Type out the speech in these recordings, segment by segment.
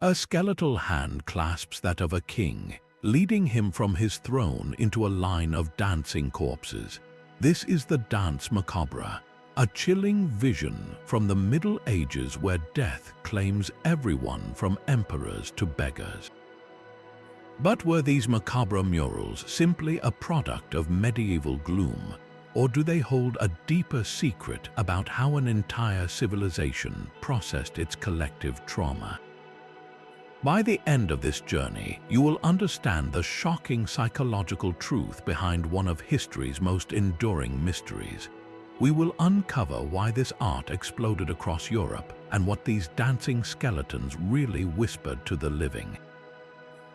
A skeletal hand clasps that of a king, leading him from his throne into a line of dancing corpses. This is the Dance Macabre, a chilling vision from the Middle Ages where death claims everyone from emperors to beggars. But were these macabre murals simply a product of medieval gloom, or do they hold a deeper secret about how an entire civilization processed its collective trauma? By the end of this journey, you will understand the shocking psychological truth behind one of history's most enduring mysteries. We will uncover why this art exploded across Europe and what these dancing skeletons really whispered to the living.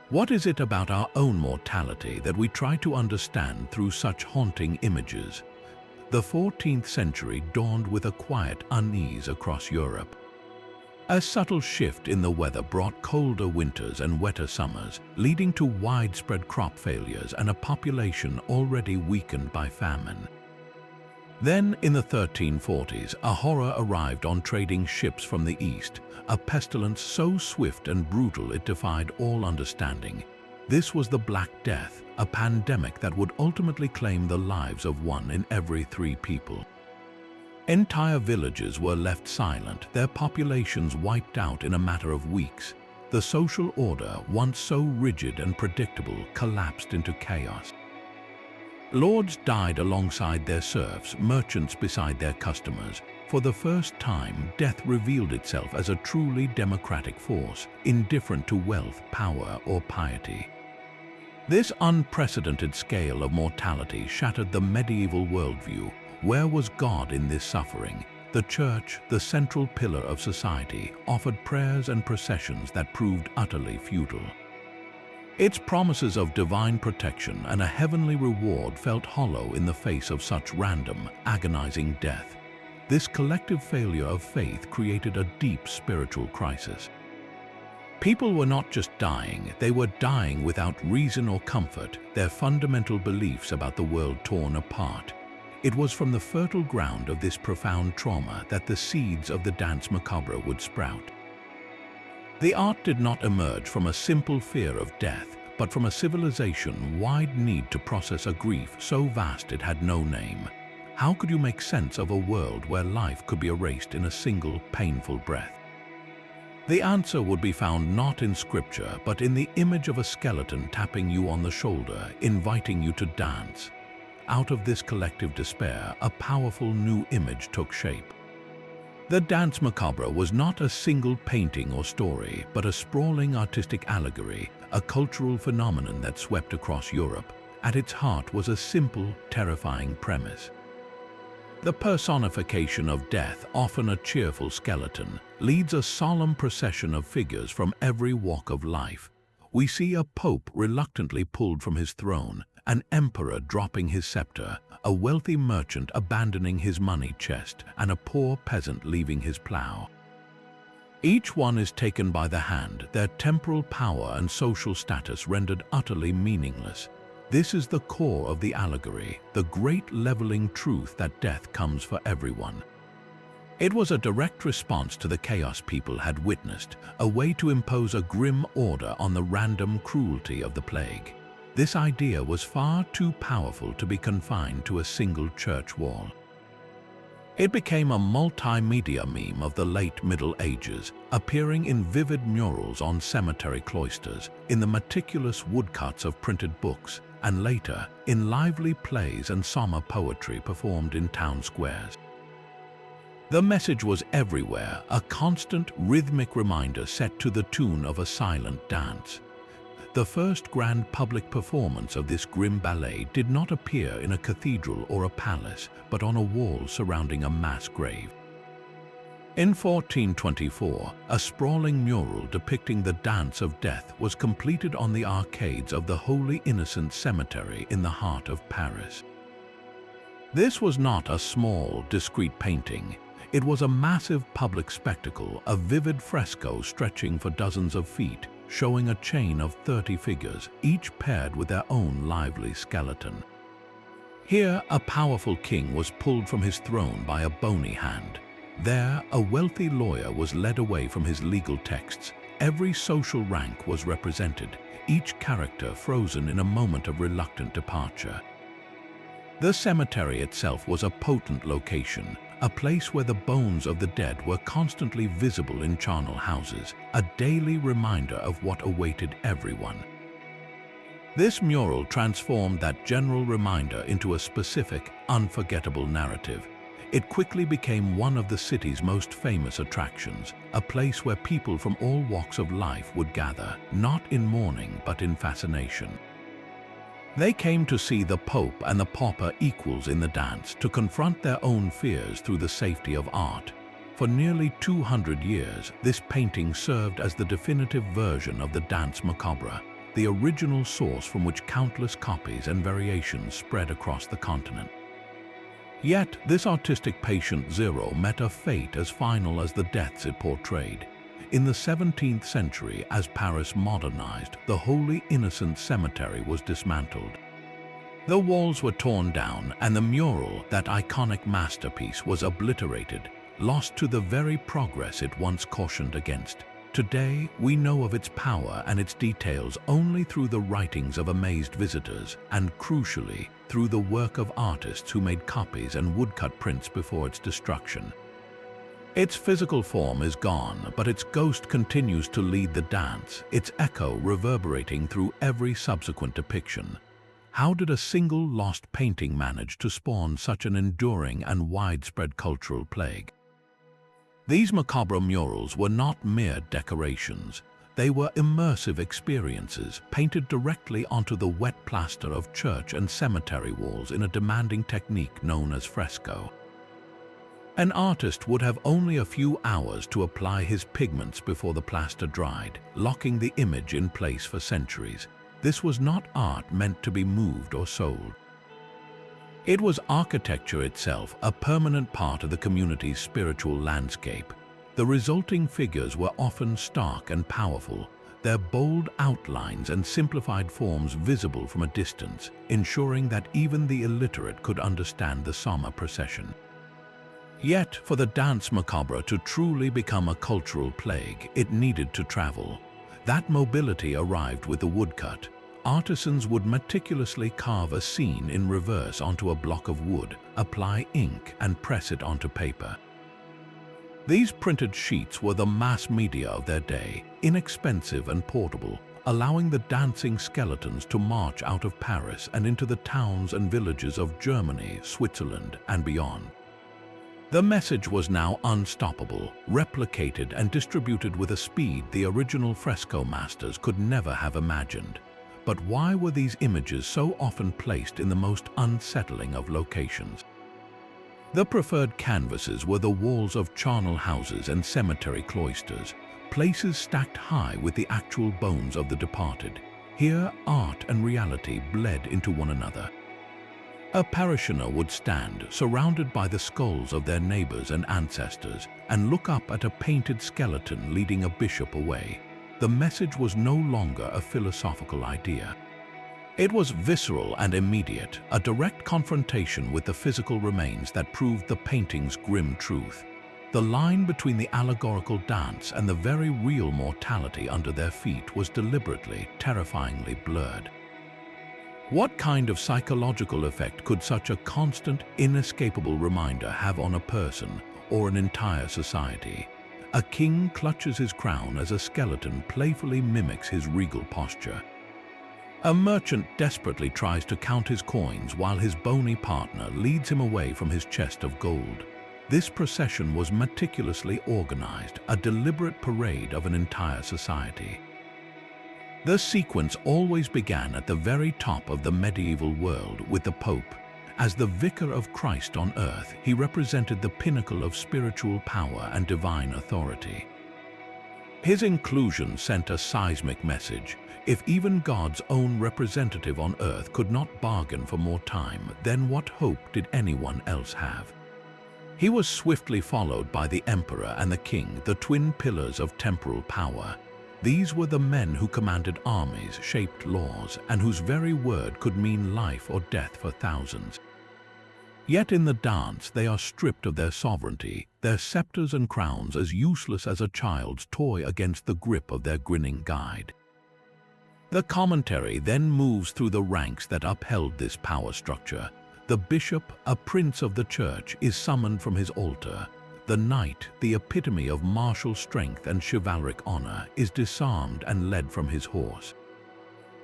What is it about our own mortality that we try to understand through such haunting images? The 14th century dawned with a quiet unease across Europe. A subtle shift in the weather brought colder winters and wetter summers, leading to widespread crop failures and a population already weakened by famine. Then, in the 1340s, a horror arrived on trading ships from the east, a pestilence so swift and brutal it defied all understanding. This was the Black Death, a pandemic that would ultimately claim the lives of 1 in every 3 people. Entire villages were left silent, their populations wiped out in a matter of weeks. The social order, once so rigid and predictable, collapsed into chaos. Lords died alongside their serfs, merchants beside their customers. For the first time, death revealed itself as a truly democratic force, indifferent to wealth, power, or piety. This unprecedented scale of mortality shattered the medieval worldview. Where was God in this suffering? The church, the central pillar of society, offered prayers and processions that proved utterly futile. Its promises of divine protection and a heavenly reward felt hollow in the face of such random, agonizing death. This collective failure of faith created a deep spiritual crisis. People were not just dying, they were dying without reason or comfort, their fundamental beliefs about the world torn apart. It was from the fertile ground of this profound trauma that the seeds of the Dance Macabre would sprout. The art did not emerge from a simple fear of death, but from a civilization-wide need to process a grief so vast it had no name. How could you make sense of a world where life could be erased in a single, painful breath? The answer would be found not in scripture, but in the image of a skeleton tapping you on the shoulder, inviting you to dance. Out of this collective despair, a powerful new image took shape. The Dance Macabre was not a single painting or story, but a sprawling artistic allegory, a cultural phenomenon that swept across Europe. At its heart was a simple, terrifying premise. The personification of death, often a cheerful skeleton, leads a solemn procession of figures from every walk of life. We see a pope reluctantly pulled from his throne, an emperor dropping his scepter, a wealthy merchant abandoning his money chest, and a poor peasant leaving his plow. Each one is taken by the hand, their temporal power and social status rendered utterly meaningless. This is the core of the allegory, the great leveling truth that death comes for everyone. It was a direct response to the chaos people had witnessed, a way to impose a grim order on the random cruelty of the plague. This idea was far too powerful to be confined to a single church wall. It became a multimedia meme of the late Middle Ages, appearing in vivid murals on cemetery cloisters, in the meticulous woodcuts of printed books, and later in lively plays and summer poetry performed in town squares. The message was everywhere, a constant rhythmic reminder set to the tune of a silent dance. The first grand public performance of this grim ballet did not appear in a cathedral or a palace, but on a wall surrounding a mass grave. In 1424, a sprawling mural depicting the Dance of Death was completed on the arcades of the Holy Innocents Cemetery in the heart of Paris. This was not a small, discreet painting. It was a massive public spectacle, a vivid fresco stretching for dozens of feet, showing a chain of 30 figures, each paired with their own lively skeleton. Here, a powerful king was pulled from his throne by a bony hand. There, a wealthy lawyer was led away from his legal texts, every social rank was represented, each character frozen in a moment of reluctant departure. The cemetery itself was a potent location, a place where the bones of the dead were constantly visible in charnel houses, a daily reminder of what awaited everyone. This mural transformed that general reminder into a specific, unforgettable narrative. It quickly became one of the city's most famous attractions, a place where people from all walks of life would gather, not in mourning but in fascination. They came to see the Pope and the pauper equals in the dance, to confront their own fears through the safety of art. For nearly 200 years, this painting served as the definitive version of the Dance Macabre, the original source from which countless copies and variations spread across the continent. Yet, this artistic patient zero met a fate as final as the deaths it portrayed. In the 17th century, as Paris modernized, the Holy Innocents Cemetery was dismantled. The walls were torn down, and the mural, that iconic masterpiece, was obliterated, lost to the very progress it once cautioned against. Today, we know of its power and its details only through the writings of amazed visitors, and crucially, through the work of artists who made copies and woodcut prints before its destruction. Its physical form is gone, but its ghost continues to lead the dance, its echo reverberating through every subsequent depiction. How did a single lost painting manage to spawn such an enduring and widespread cultural plague? These macabre murals were not mere decorations. They were immersive experiences, painted directly onto the wet plaster of church and cemetery walls in a demanding technique known as fresco. An artist would have only a few hours to apply his pigments before the plaster dried, locking the image in place for centuries. This was not art meant to be moved or sold. It was architecture itself, a permanent part of the community's spiritual landscape. The resulting figures were often stark and powerful, their bold outlines and simplified forms visible from a distance, ensuring that even the illiterate could understand the somber procession. Yet, for the Dance Macabre to truly become a cultural plague, it needed to travel. That mobility arrived with the woodcut. Artisans would meticulously carve a scene in reverse onto a block of wood, apply ink, and press it onto paper. These printed sheets were the mass media of their day, inexpensive and portable, allowing the dancing skeletons to march out of Paris and into the towns and villages of Germany, Switzerland, and beyond. The message was now unstoppable, replicated and distributed with a speed the original fresco masters could never have imagined. But why were these images so often placed in the most unsettling of locations? The preferred canvases were the walls of charnel houses and cemetery cloisters, places stacked high with the actual bones of the departed. Here, art and reality bled into one another. A parishioner would stand, surrounded by the skulls of their neighbors and ancestors, and look up at a painted skeleton leading a bishop away. The message was no longer a philosophical idea. It was visceral and immediate, a direct confrontation with the physical remains that proved the painting's grim truth. The line between the allegorical dance and the very real mortality under their feet was deliberately, terrifyingly blurred. What kind of psychological effect could such a constant, inescapable reminder have on a person or an entire society? A king clutches his crown as a skeleton playfully mimics his regal posture. A merchant desperately tries to count his coins while his bony partner leads him away from his chest of gold. This procession was meticulously organized, a deliberate parade of an entire society. The sequence always began at the very top of the medieval world with the Pope. As the vicar of Christ on earth, he represented the pinnacle of spiritual power and divine authority. His inclusion sent a seismic message. If even God's own representative on earth could not bargain for more time, then what hope did anyone else have? He was swiftly followed by the emperor and the king, the twin pillars of temporal power. These were the men who commanded armies, shaped laws, and whose very word could mean life or death for thousands. Yet in the dance they are stripped of their sovereignty, their scepters and crowns as useless as a child's toy against the grip of their grinning guide. The commentary then moves through the ranks that upheld this power structure. The bishop, a prince of the church, is summoned from his altar. The knight, the epitome of martial strength and chivalric honor, is disarmed and led from his horse.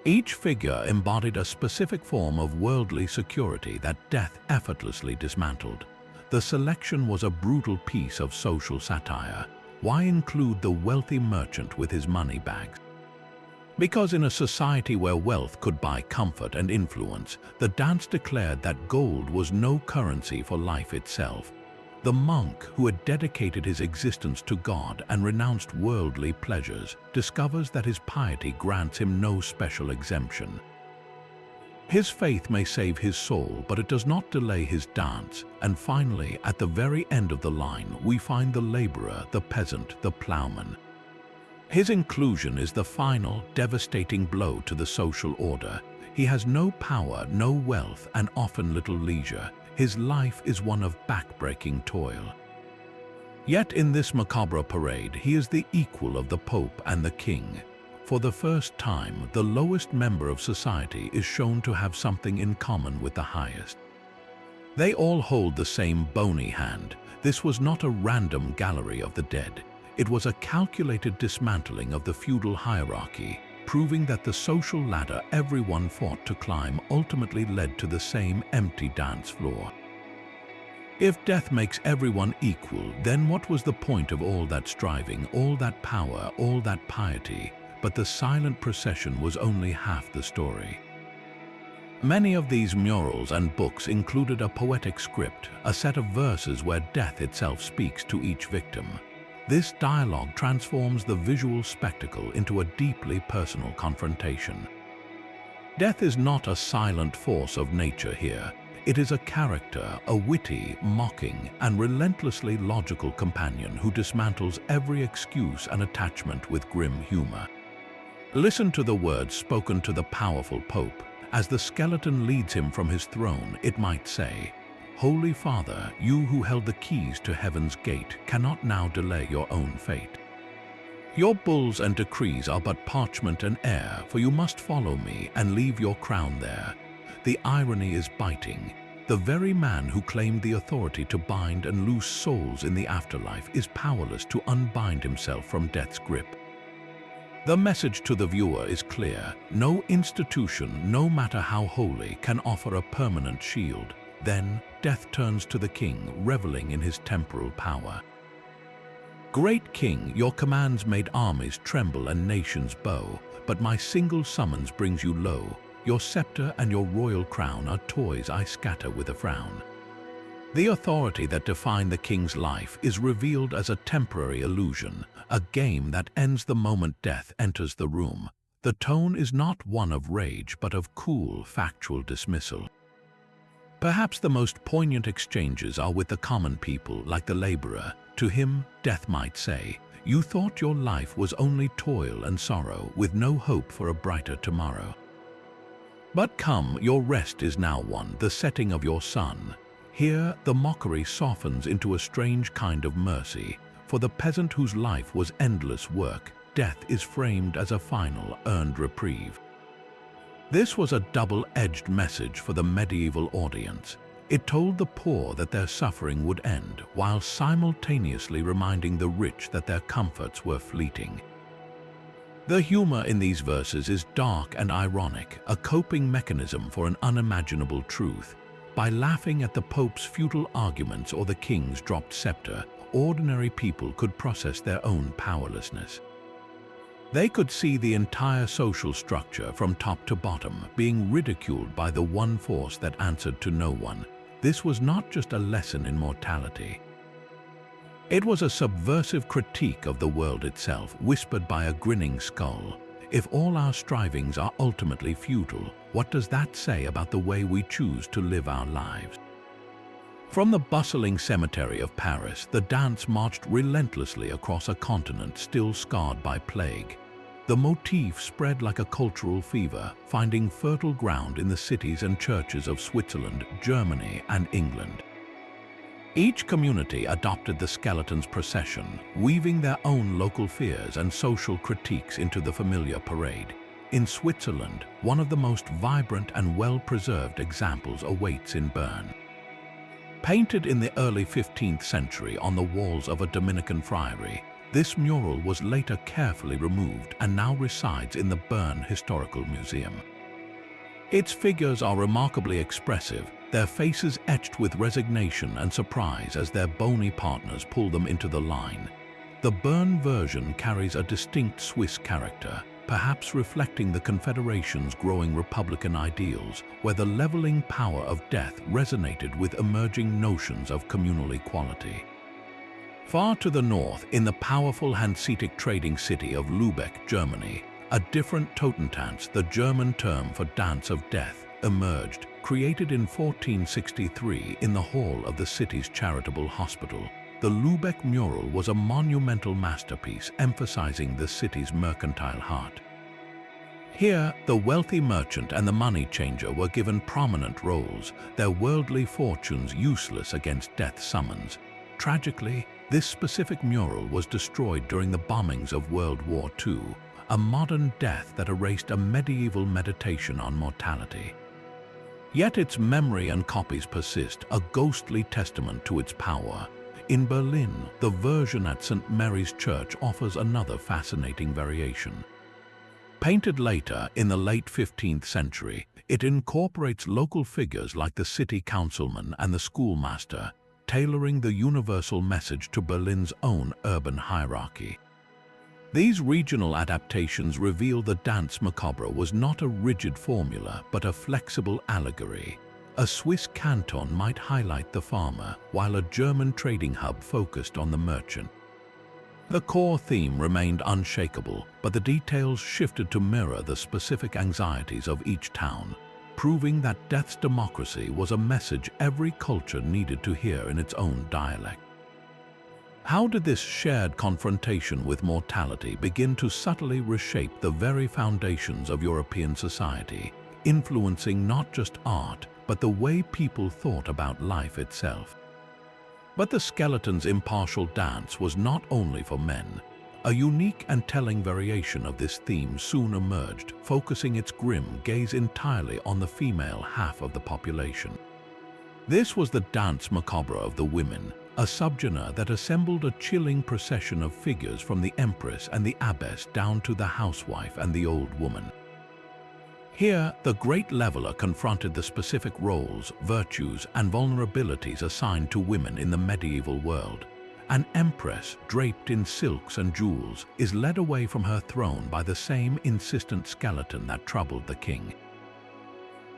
Each figure embodied a specific form of worldly security that death effortlessly dismantled. The selection was a brutal piece of social satire. Why include the wealthy merchant with his money bags? Because in a society where wealth could buy comfort and influence, the dance declared that gold was no currency for life itself. The monk, who had dedicated his existence to God and renounced worldly pleasures, discovers that his piety grants him no special exemption. His faith may save his soul, but it does not delay his dance. And finally, at the very end of the line, we find the laborer, the peasant, the plowman. His inclusion is the final, devastating blow to the social order. He has no power, no wealth, and often little leisure. His life is one of back-breaking toil. Yet in this macabre parade, he is the equal of the Pope and the King. For the first time, the lowest member of society is shown to have something in common with the highest. They all hold the same bony hand. This was not a random gallery of the dead. It was a calculated dismantling of the feudal hierarchy, proving that the social ladder everyone fought to climb ultimately led to the same empty dance floor. If death makes everyone equal, then what was the point of all that striving, all that power, all that piety? But the silent procession was only half the story. Many of these murals and books included a poetic script, a set of verses where death itself speaks to each victim. This dialogue transforms the visual spectacle into a deeply personal confrontation. Death is not a silent force of nature here. It is a character, a witty, mocking, and relentlessly logical companion who dismantles every excuse and attachment with grim humor. Listen to the words spoken to the powerful Pope. As the skeleton leads him from his throne, it might say, "Holy Father, you who held the keys to heaven's gate cannot now delay your own fate. Your bulls and decrees are but parchment and air, for you must follow me and leave your crown there." The irony is biting. The very man who claimed the authority to bind and loose souls in the afterlife is powerless to unbind himself from death's grip. The message to the viewer is clear. No institution, no matter how holy, can offer a permanent shield. Then, death turns to the king, reveling in his temporal power. "Great king, your commands made armies tremble and nations bow, but my single summons brings you low. Your scepter and your royal crown are toys I scatter with a frown." The authority that defined the king's life is revealed as a temporary illusion, a game that ends the moment death enters the room. The tone is not one of rage, but of cool, factual dismissal. Perhaps the most poignant exchanges are with the common people, like the laborer. To him, death might say, "You thought your life was only toil and sorrow, with no hope for a brighter tomorrow. But come, your rest is now won, the setting of your sun." Here, the mockery softens into a strange kind of mercy. For the peasant whose life was endless work, death is framed as a final, earned reprieve. This was a double-edged message for the medieval audience. It told the poor that their suffering would end, while simultaneously reminding the rich that their comforts were fleeting. The humor in these verses is dark and ironic, a coping mechanism for an unimaginable truth. By laughing at the Pope's futile arguments or the king's dropped scepter, ordinary people could process their own powerlessness. They could see the entire social structure from top to bottom being ridiculed by the one force that answered to no one. This was not just a lesson in mortality. It was a subversive critique of the world itself, whispered by a grinning skull. If all our strivings are ultimately futile, what does that say about the way we choose to live our lives? From the bustling cemetery of Paris, the dance marched relentlessly across a continent still scarred by plague. The motif spread like a cultural fever, finding fertile ground in the cities and churches of Switzerland, Germany, and England. Each community adopted the skeleton's procession, weaving their own local fears and social critiques into the familiar parade. In Switzerland, one of the most vibrant and well-preserved examples awaits in Bern. Painted in the early 15th century on the walls of a Dominican friary, this mural was later carefully removed and now resides in the Bern Historical Museum. Its figures are remarkably expressive, their faces etched with resignation and surprise as their bony partners pull them into the line. The Bern version carries a distinct Swiss character, perhaps reflecting the Confederation's growing republican ideals, where the leveling power of death resonated with emerging notions of communal equality. Far to the north, in the powerful Hanseatic trading city of Lübeck, Germany, a different Totentanz, the German term for Dance of Death, emerged, created in 1463 in the hall of the city's charitable hospital. The Lübeck mural was a monumental masterpiece emphasizing the city's mercantile heart. Here, the wealthy merchant and the money changer were given prominent roles, their worldly fortunes useless against death's summons. Tragically, this specific mural was destroyed during the bombings of World War II, a modern death that erased a medieval meditation on mortality. Yet its memory and copies persist, a ghostly testament to its power. In Berlin, the version at St. Mary's Church offers another fascinating variation. Painted later, in the late 15th century, it incorporates local figures like the city councilman and the schoolmaster, tailoring the universal message to Berlin's own urban hierarchy. These regional adaptations reveal the Dance Macabre was not a rigid formula, but a flexible allegory. A Swiss canton might highlight the farmer, while a German trading hub focused on the merchant. The core theme remained unshakable, but the details shifted to mirror the specific anxieties of each town, proving that death's democracy was a message every culture needed to hear in its own dialect. How did this shared confrontation with mortality begin to subtly reshape the very foundations of European society, influencing not just art, but the way people thought about life itself? But the skeleton's impartial dance was not only for men. A unique and telling variation of this theme soon emerged, focusing its grim gaze entirely on the female half of the population. This was the Dance Macabre of the women, a subgenre that assembled a chilling procession of figures from the empress and the abbess down to the housewife and the old woman. Here, the great leveler confronted the specific roles, virtues, and vulnerabilities assigned to women in the medieval world. An empress, draped in silks and jewels, is led away from her throne by the same insistent skeleton that troubled the king.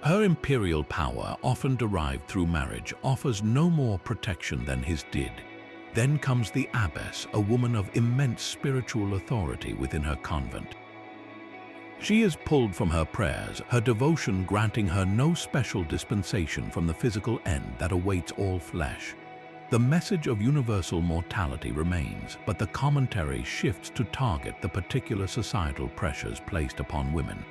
Her imperial power, often derived through marriage, offers no more protection than his did. Then comes the abbess, a woman of immense spiritual authority within her convent. She is pulled from her prayers, her devotion granting her no special dispensation from the physical end that awaits all flesh. The message of universal mortality remains, but the commentary shifts to target the particular societal pressures placed upon women.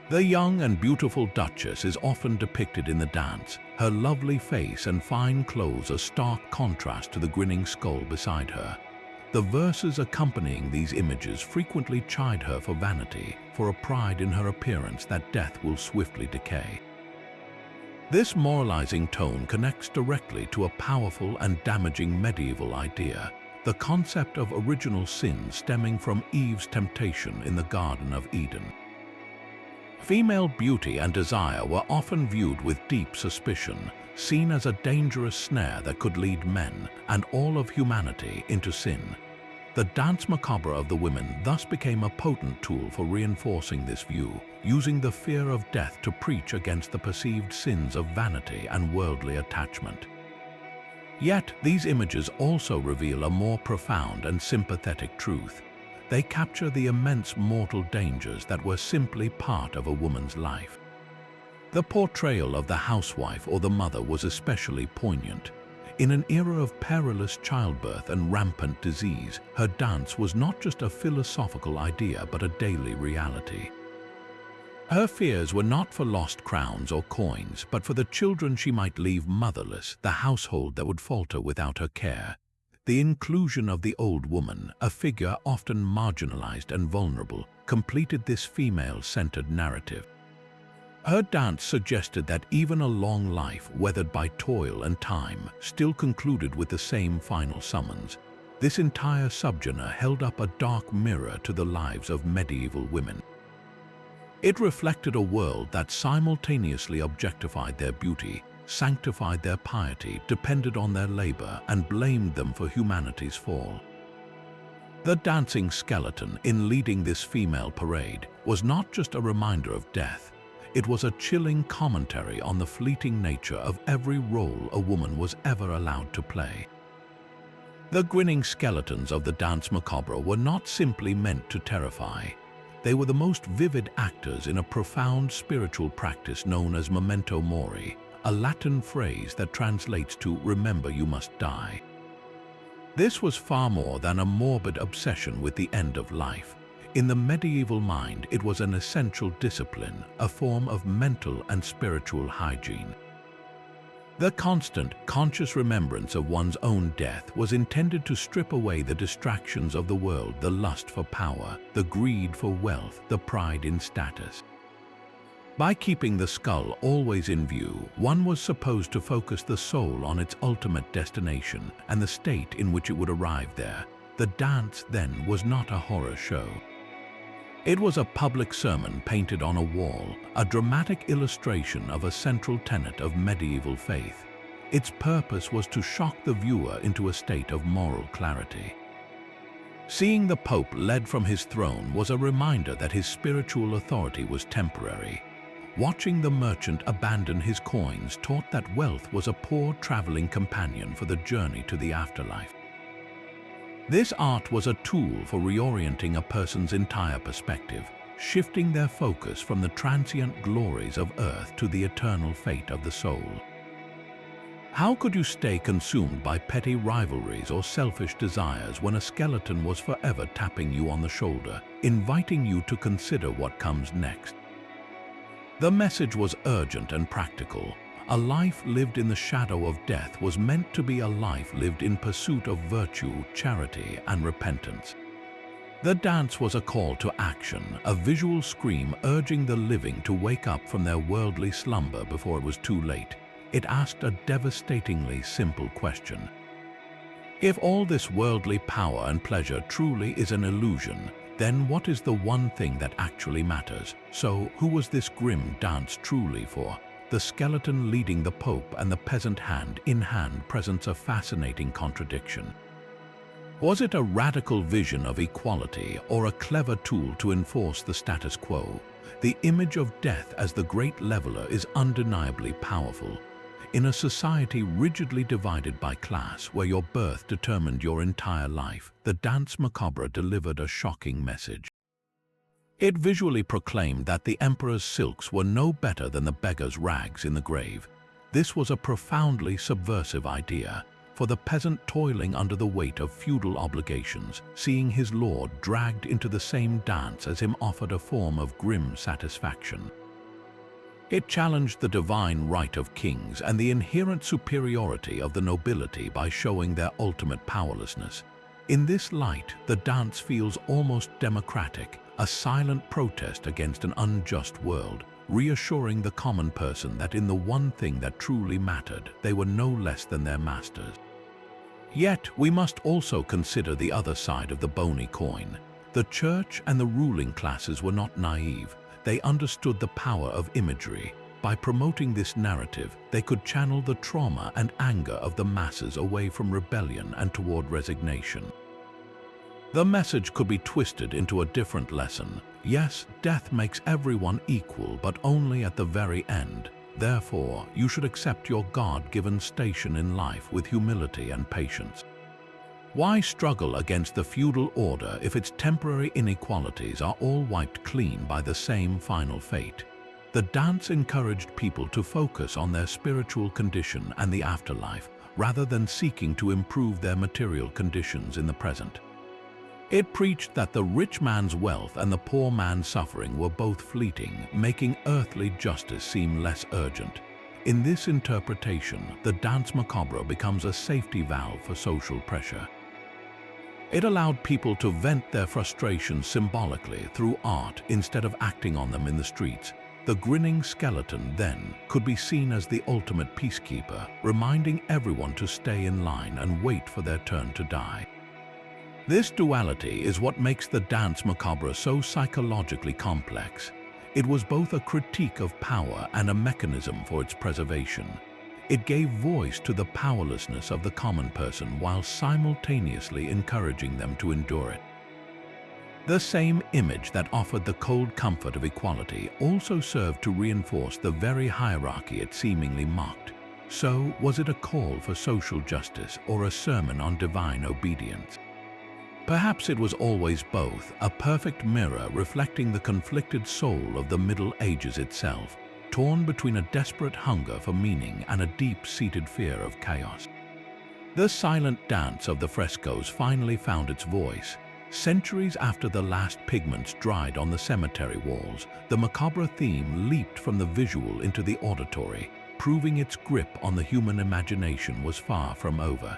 The young and beautiful Duchess is often depicted in the dance, her lovely face and fine clothes a stark contrast to the grinning skull beside her. The verses accompanying these images frequently chide her for vanity, for a pride in her appearance that death will swiftly decay. This moralizing tone connects directly to a powerful and damaging medieval idea, the concept of original sin stemming from Eve's temptation in the Garden of Eden. Female beauty and desire were often viewed with deep suspicion, seen as a dangerous snare that could lead men and all of humanity into sin. The Dance Macabre of the women thus became a potent tool for reinforcing this view, using the fear of death to preach against the perceived sins of vanity and worldly attachment. Yet, these images also reveal a more profound and sympathetic truth. They capture the immense mortal dangers that were simply part of a woman's life. The portrayal of the housewife or the mother was especially poignant. In an era of perilous childbirth and rampant disease, her dance was not just a philosophical idea but a daily reality. Her fears were not for lost crowns or coins, but for the children she might leave motherless, the household that would falter without her care. The inclusion of the old woman, a figure often marginalized and vulnerable, completed this female-centered narrative. Her dance suggested that even a long life, weathered by toil and time, still concluded with the same final summons. This entire subgenre held up a dark mirror to the lives of medieval women. It reflected a world that simultaneously objectified their beauty, sanctified their piety, depended on their labor, and blamed them for humanity's fall. The dancing skeleton, in leading this female parade, was not just a reminder of death. It was a chilling commentary on the fleeting nature of every role a woman was ever allowed to play. The grinning skeletons of the Dance Macabre were not simply meant to terrify. They were the most vivid actors in a profound spiritual practice known as memento mori, a Latin phrase that translates to "remember you must die." This was far more than a morbid obsession with the end of life. In the medieval mind, it was an essential discipline, a form of mental and spiritual hygiene. The constant, conscious remembrance of one's own death was intended to strip away the distractions of the world, the lust for power, the greed for wealth, the pride in status. By keeping the skull always in view, one was supposed to focus the soul on its ultimate destination and the state in which it would arrive there. The dance, then, was not a horror show. It was a public sermon painted on a wall, a dramatic illustration of a central tenet of medieval faith. Its purpose was to shock the viewer into a state of moral clarity. Seeing the Pope led from his throne was a reminder that his spiritual authority was temporary. Watching the merchant abandon his coins taught that wealth was a poor traveling companion for the journey to the afterlife. This art was a tool for reorienting a person's entire perspective, shifting their focus from the transient glories of earth to the eternal fate of the soul. How could you stay consumed by petty rivalries or selfish desires when a skeleton was forever tapping you on the shoulder, inviting you to consider what comes next? The message was urgent and practical. A life lived in the shadow of death was meant to be a life lived in pursuit of virtue, charity, and repentance. The dance was a call to action, a visual scream urging the living to wake up from their worldly slumber before it was too late. It asked a devastatingly simple question. If all this worldly power and pleasure truly is an illusion, then what is the one thing that actually matters? So, who was this grim dance truly for? The skeleton leading the Pope and the peasant hand in hand presents a fascinating contradiction. Was it a radical vision of equality or a clever tool to enforce the status quo? The image of death as the great leveler is undeniably powerful. In a society rigidly divided by class, where your birth determined your entire life, the Dance Macabre delivered a shocking message. It visually proclaimed that the emperor's silks were no better than the beggar's rags in the grave. This was a profoundly subversive idea, for the peasant toiling under the weight of feudal obligations, seeing his lord dragged into the same dance as him offered a form of grim satisfaction. It challenged the divine right of kings and the inherent superiority of the nobility by showing their ultimate powerlessness. In this light, the dance feels almost democratic, a silent protest against an unjust world, reassuring the common person that in the one thing that truly mattered, they were no less than their masters. Yet, we must also consider the other side of the bony coin. The church and the ruling classes were not naive. They understood the power of imagery. By promoting this narrative, they could channel the trauma and anger of the masses away from rebellion and toward resignation. The message could be twisted into a different lesson. Yes, death makes everyone equal, but only at the very end. Therefore, you should accept your God-given station in life with humility and patience. Why struggle against the feudal order if its temporary inequalities are all wiped clean by the same final fate? The dance encouraged people to focus on their spiritual condition and the afterlife, rather than seeking to improve their material conditions in the present. It preached that the rich man's wealth and the poor man's suffering were both fleeting, making earthly justice seem less urgent. In this interpretation, the Dance Macabre becomes a safety valve for social pressure. It allowed people to vent their frustrations symbolically through art instead of acting on them in the streets. The grinning skeleton, then, could be seen as the ultimate peacekeeper, reminding everyone to stay in line and wait for their turn to die. This duality is what makes the Dance Macabre so psychologically complex. It was both a critique of power and a mechanism for its preservation. It gave voice to the powerlessness of the common person while simultaneously encouraging them to endure it. The same image that offered the cold comfort of equality also served to reinforce the very hierarchy it seemingly mocked. So, was it a call for social justice or a sermon on divine obedience? Perhaps it was always both, a perfect mirror reflecting the conflicted soul of the Middle Ages itself, torn between a desperate hunger for meaning and a deep-seated fear of chaos. The silent dance of the frescoes finally found its voice. Centuries after the last pigments dried on the cemetery walls, the macabre theme leaped from the visual into the auditory, proving its grip on the human imagination was far from over.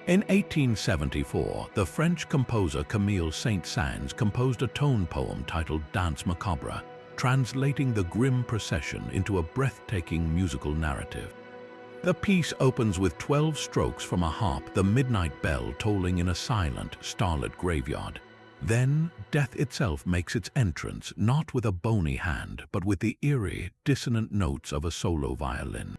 In 1874, the French composer Camille Saint-Saëns composed a tone poem titled Dance Macabre, translating the grim procession into a breathtaking musical narrative. The piece opens with 12 strokes from a harp, the midnight bell tolling in a silent, starlit graveyard. Then, death itself makes its entrance, not with a bony hand, but with the eerie, dissonant notes of a solo violin.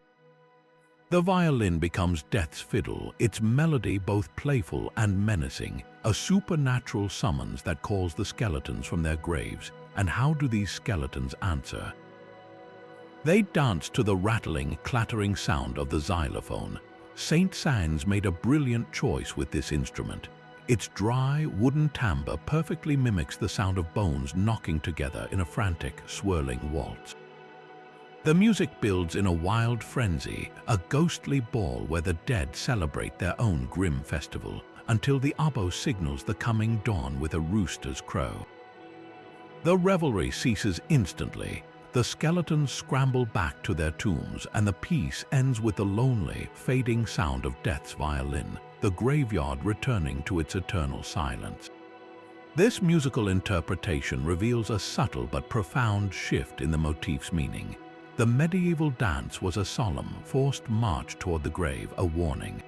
The violin becomes death's fiddle, its melody both playful and menacing, a supernatural summons that calls the skeletons from their graves. And how do these skeletons answer? They dance to the rattling, clattering sound of the xylophone. Saint-Saëns made a brilliant choice with this instrument. Its dry, wooden timbre perfectly mimics the sound of bones knocking together in a frantic, swirling waltz. The music builds in a wild frenzy, a ghostly ball where the dead celebrate their own grim festival, until the oboe signals the coming dawn with a rooster's crow. The revelry ceases instantly. The skeletons scramble back to their tombs, and the piece ends with the lonely, fading sound of death's violin, the graveyard returning to its eternal silence. This musical interpretation reveals a subtle but profound shift in the motif's meaning. The medieval dance was a solemn, forced march toward the grave, a warning.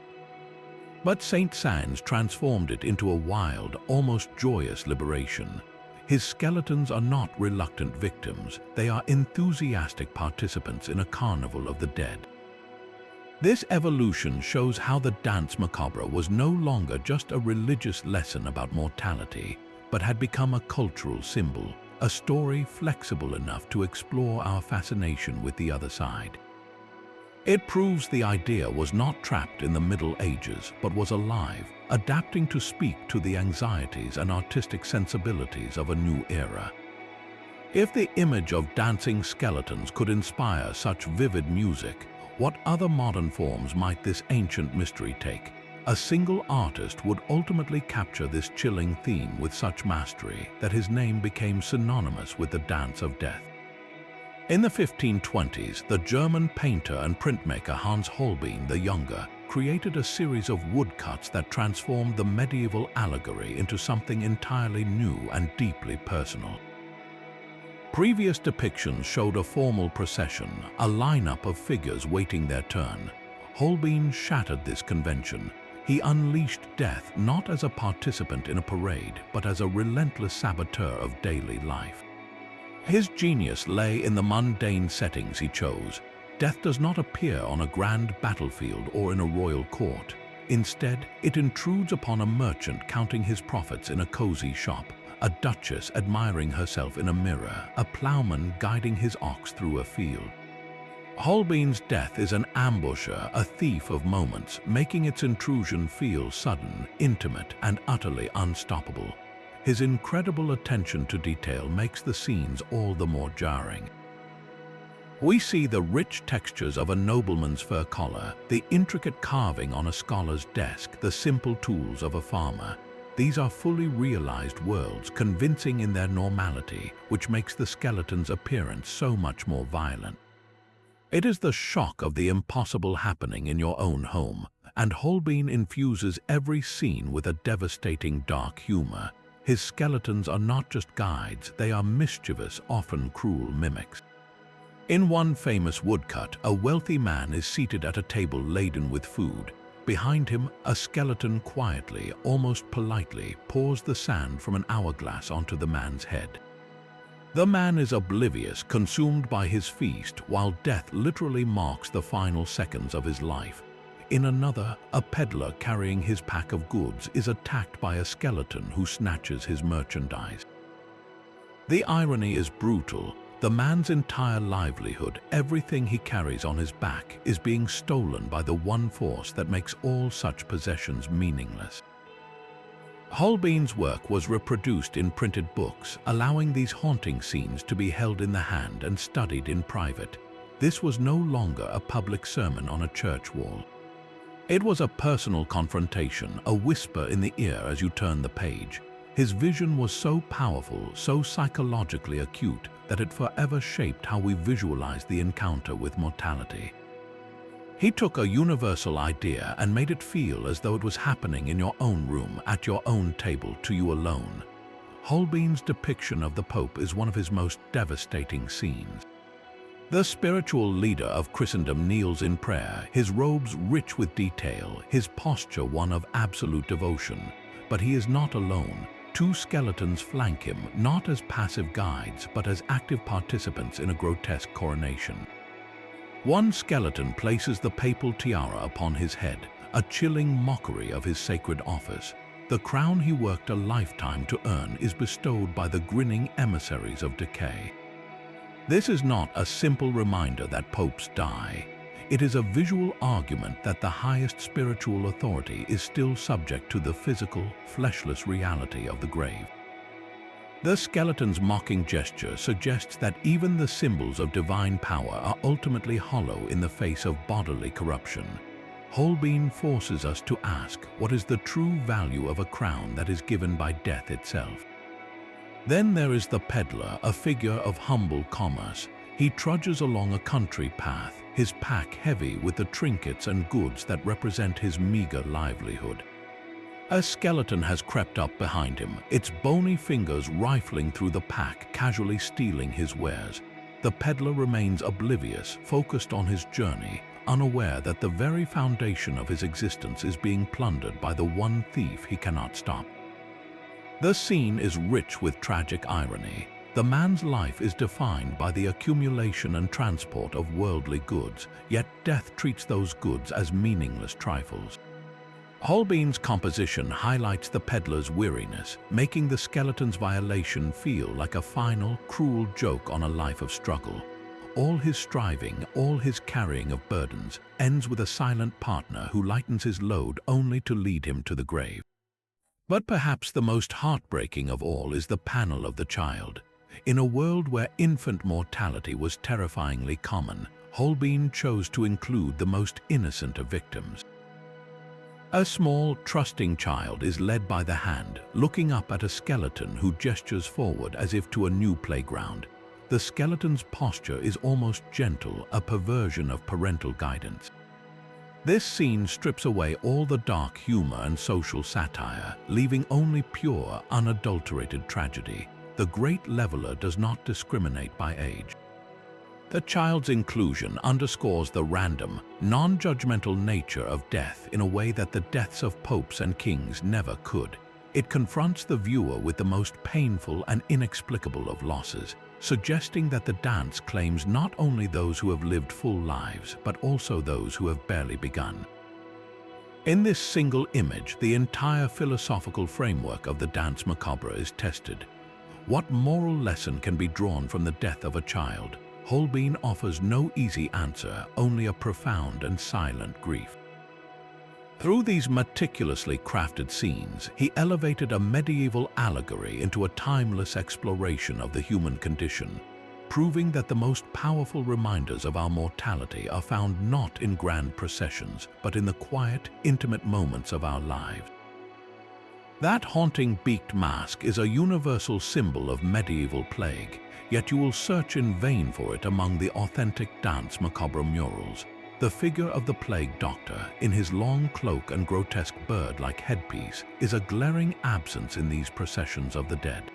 But Saint-Saëns transformed it into a wild, almost joyous liberation. His skeletons are not reluctant victims, they are enthusiastic participants in a carnival of the dead. This evolution shows how the Dance Macabre was no longer just a religious lesson about mortality, but had become a cultural symbol, a story flexible enough to explore our fascination with the other side. It proves the idea was not trapped in the Middle Ages, but was alive, adapting to speak to the anxieties and artistic sensibilities of a new era. If the image of dancing skeletons could inspire such vivid music, what other modern forms might this ancient mystery take? A single artist would ultimately capture this chilling theme with such mastery that his name became synonymous with the dance of death. In the 1520s, the German painter and printmaker Hans Holbein the Younger created a series of woodcuts that transformed the medieval allegory into something entirely new and deeply personal. Previous depictions showed a formal procession, a lineup of figures waiting their turn. Holbein shattered this convention. He unleashed death not as a participant in a parade, but as a relentless saboteur of daily life. His genius lay in the mundane settings he chose. Death does not appear on a grand battlefield or in a royal court. Instead, it intrudes upon a merchant counting his profits in a cozy shop, a duchess admiring herself in a mirror, a plowman guiding his ox through a field. Holbein's death is an ambusher, a thief of moments, making its intrusion feel sudden, intimate, and utterly unstoppable. His incredible attention to detail makes the scenes all the more jarring. We see the rich textures of a nobleman's fur collar, the intricate carving on a scholar's desk, the simple tools of a farmer. These are fully realized worlds, convincing in their normality, which makes the skeleton's appearance so much more violent. It is the shock of the impossible happening in your own home, and Holbein infuses every scene with a devastating dark humor. His skeletons are not just guides, they are mischievous, often cruel mimics. In one famous woodcut, a wealthy man is seated at a table laden with food. Behind him, a skeleton quietly, almost politely, pours the sand from an hourglass onto the man's head. The man is oblivious, consumed by his feast, while death literally marks the final seconds of his life. In another, a peddler carrying his pack of goods is attacked by a skeleton who snatches his merchandise. The irony is brutal. The man's entire livelihood, everything he carries on his back, is being stolen by the one force that makes all such possessions meaningless. Holbein's work was reproduced in printed books, allowing these haunting scenes to be held in the hand and studied in private. This was no longer a public sermon on a church wall. It was a personal confrontation, a whisper in the ear as you turn the page. His vision was so powerful, so psychologically acute, that it forever shaped how we visualize the encounter with mortality. He took a universal idea and made it feel as though it was happening in your own room, at your own table, to you alone. Holbein's depiction of the Pope is one of his most devastating scenes. The spiritual leader of Christendom kneels in prayer, his robes rich with detail, his posture one of absolute devotion. But he is not alone. Two skeletons flank him, not as passive guides, but as active participants in a grotesque coronation. One skeleton places the papal tiara upon his head, a chilling mockery of his sacred office. The crown he worked a lifetime to earn is bestowed by the grinning emissaries of decay. This is not a simple reminder that popes die. It is a visual argument that the highest spiritual authority is still subject to the physical, fleshless reality of the grave. The skeleton's mocking gesture suggests that even the symbols of divine power are ultimately hollow in the face of bodily corruption. Holbein forces us to ask, what is the true value of a crown that is given by death itself? Then there is the peddler, a figure of humble commerce. He trudges along a country path, his pack heavy with the trinkets and goods that represent his meager livelihood. A skeleton has crept up behind him, its bony fingers rifling through the pack, casually stealing his wares. The peddler remains oblivious, focused on his journey, unaware that the very foundation of his existence is being plundered by the one thief he cannot stop. The scene is rich with tragic irony. The man's life is defined by the accumulation and transport of worldly goods, yet death treats those goods as meaningless trifles. Holbein's composition highlights the peddler's weariness, making the skeleton's violation feel like a final, cruel joke on a life of struggle. All his striving, all his carrying of burdens, ends with a silent partner who lightens his load only to lead him to the grave. But perhaps the most heartbreaking of all is the panel of the child. In a world where infant mortality was terrifyingly common, Holbein chose to include the most innocent of victims. A small, trusting child is led by the hand, looking up at a skeleton who gestures forward as if to a new playground. The skeleton's posture is almost gentle, a perversion of parental guidance. This scene strips away all the dark humor and social satire, leaving only pure, unadulterated tragedy. The great leveler does not discriminate by age. The child's inclusion underscores the random, non-judgmental nature of death in a way that the deaths of popes and kings never could. It confronts the viewer with the most painful and inexplicable of losses, suggesting that the dance claims not only those who have lived full lives, but also those who have barely begun. In this single image, the entire philosophical framework of the Dance Macabre is tested. What moral lesson can be drawn from the death of a child? Holbein offers no easy answer, only a profound and silent grief. Through these meticulously crafted scenes, he elevated a medieval allegory into a timeless exploration of the human condition. proving that the most powerful reminders of our mortality are found not in grand processions, but in the quiet, intimate moments of our lives. That haunting beaked mask is a universal symbol of medieval plague, yet you will search in vain for it among the authentic Dance Macabre murals. The figure of the plague doctor, in his long cloak and grotesque bird-like headpiece, is a glaring absence in these processions of the dead.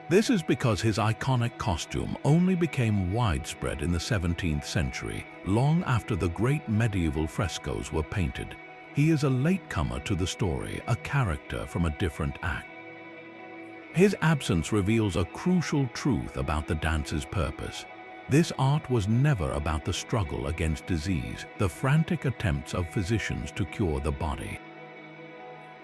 This is because his iconic costume only became widespread in the 17th century, long after the great medieval frescoes were painted. He is a latecomer to the story, a character from a different act. His absence reveals a crucial truth about the dance's purpose. This art was never about the struggle against disease, the frantic attempts of physicians to cure the body.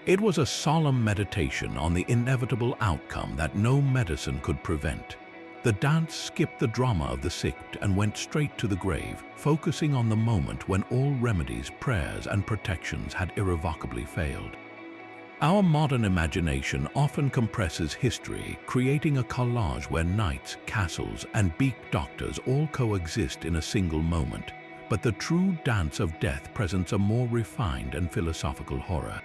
It was a solemn meditation on the inevitable outcome that no medicine could prevent. The dance skipped the drama of the sick and went straight to the grave, focusing on the moment when all remedies, prayers, and protections had irrevocably failed. Our modern imagination often compresses history, creating a collage where knights, castles, and beaked doctors all coexist in a single moment. But the true dance of death presents a more refined and philosophical horror.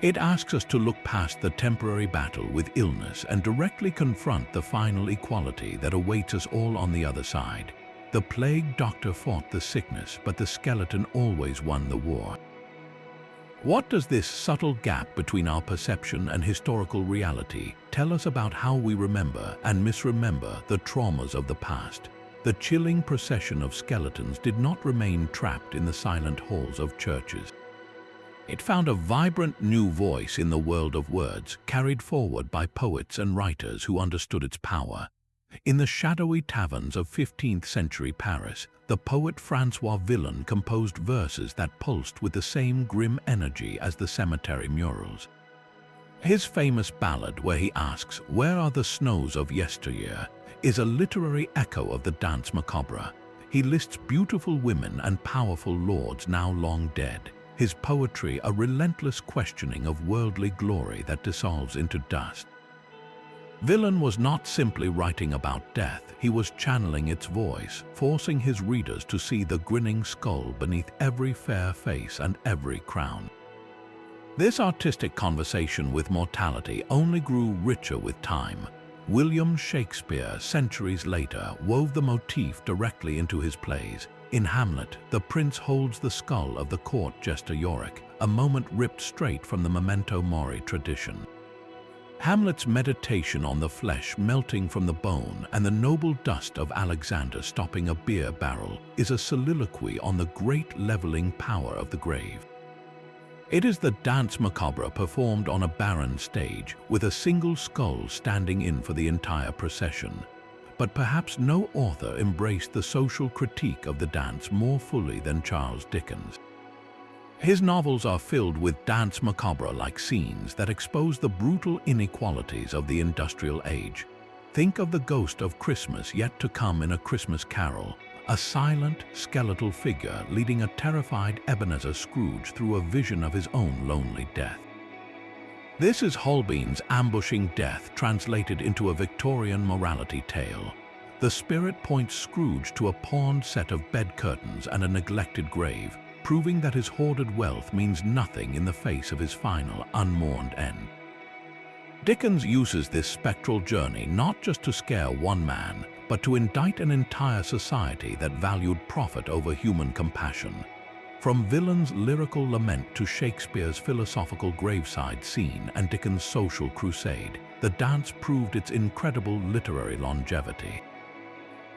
It asks us to look past the temporary battle with illness and directly confront the final equality that awaits us all on the other side. The plague doctor fought the sickness, but the skeleton always won the war. What does this subtle gap between our perception and historical reality tell us about how we remember and misremember the traumas of the past? The chilling procession of skeletons did not remain trapped in the silent halls of churches. It found a vibrant new voice in the world of words, carried forward by poets and writers who understood its power. In the shadowy taverns of 15th century Paris, the poet François Villon composed verses that pulsed with the same grim energy as the cemetery murals. His famous ballad, where he asks, "Where are the snows of yesteryear?" is a literary echo of the Dance Macabre. He lists beautiful women and powerful lords now long dead. His poetry a relentless questioning of worldly glory that dissolves into dust. Villon was not simply writing about death, he was channeling its voice, forcing his readers to see the grinning skull beneath every fair face and every crown. This artistic conversation with mortality only grew richer with time. William Shakespeare, centuries later, wove the motif directly into his plays. In Hamlet, the prince holds the skull of the court jester Yorick, a moment ripped straight from the memento mori tradition. Hamlet's meditation on the flesh melting from the bone and the noble dust of Alexander stopping a beer barrel is a soliloquy on the great leveling power of the grave. It is the Dance Macabre performed on a barren stage, with a single skull standing in for the entire procession. But perhaps no author embraced the social critique of the dance more fully than Charles Dickens. His novels are filled with Dance Macabre-like scenes that expose the brutal inequalities of the industrial age. Think of the ghost of Christmas yet to come in A Christmas Carol, a silent, skeletal figure leading a terrified Ebenezer Scrooge through a vision of his own lonely death. This is Holbein's ambushing death translated into a Victorian morality tale. The spirit points Scrooge to a pawned set of bed curtains and a neglected grave, proving that his hoarded wealth means nothing in the face of his final, unmourned end. Dickens uses this spectral journey not just to scare one man, but to indict an entire society that valued profit over human compassion. From Villon's lyrical lament to Shakespeare's philosophical graveside scene and Dickens' social crusade, the dance proved its incredible literary longevity.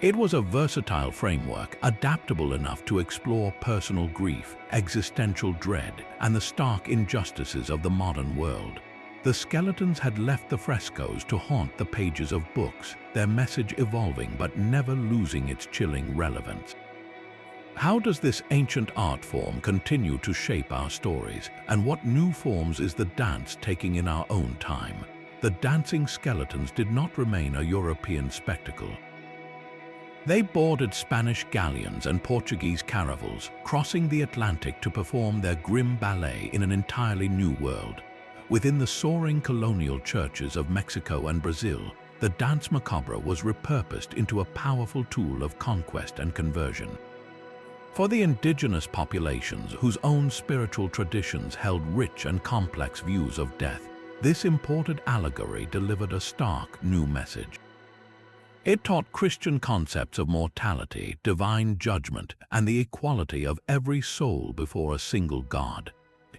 It was a versatile framework, adaptable enough to explore personal grief, existential dread, and the stark injustices of the modern world. The skeletons had left the frescoes to haunt the pages of books, their message evolving but never losing its chilling relevance. How does this ancient art form continue to shape our stories, and what new forms is the dance taking in our own time? The dancing skeletons did not remain a European spectacle. They boarded Spanish galleons and Portuguese caravels, crossing the Atlantic to perform their grim ballet in an entirely new world. Within the soaring colonial churches of Mexico and Brazil, the Dance Macabre was repurposed into a powerful tool of conquest and conversion. For the indigenous populations whose own spiritual traditions held rich and complex views of death, this imported allegory delivered a stark new message. It taught Christian concepts of mortality, divine judgment, and the equality of every soul before a single God.